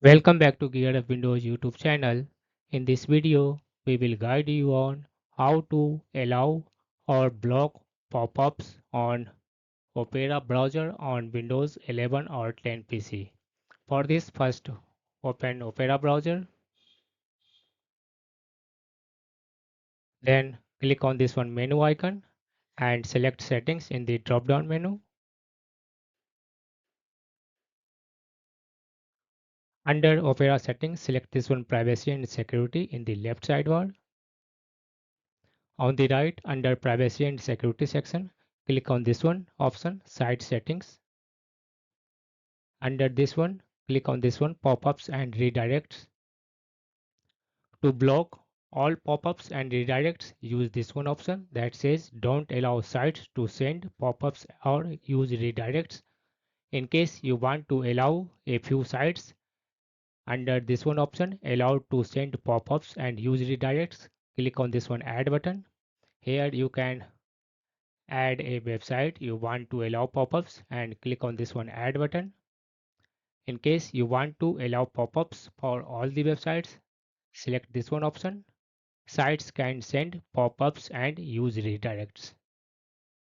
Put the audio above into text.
Welcome back to Gear Up Windows YouTube channel. In this video, we will guide you on how to allow or block pop-ups on Opera browser on Windows 11 or 10 PC. For this, first open Opera browser, then click on this one menu icon and select settings in the drop-down menu. Under Opera settings, select this one privacy and security in the left sidebar. On the right, under privacy and security section, click on this one option, site settings. Under this one, click on this one, pop-ups and redirects. To block all pop-ups and redirects, use this one option that says don't allow sites to send pop-ups or use redirects. In case you want to allow a few sites, under this one option, allow to send pop-ups and use redirects, click on this one add button. Here you can add a website you want to allow pop-ups and click on this one add button. In case you want to allow pop-ups for all the websites, select this one option. Sites can send pop-ups and use redirects.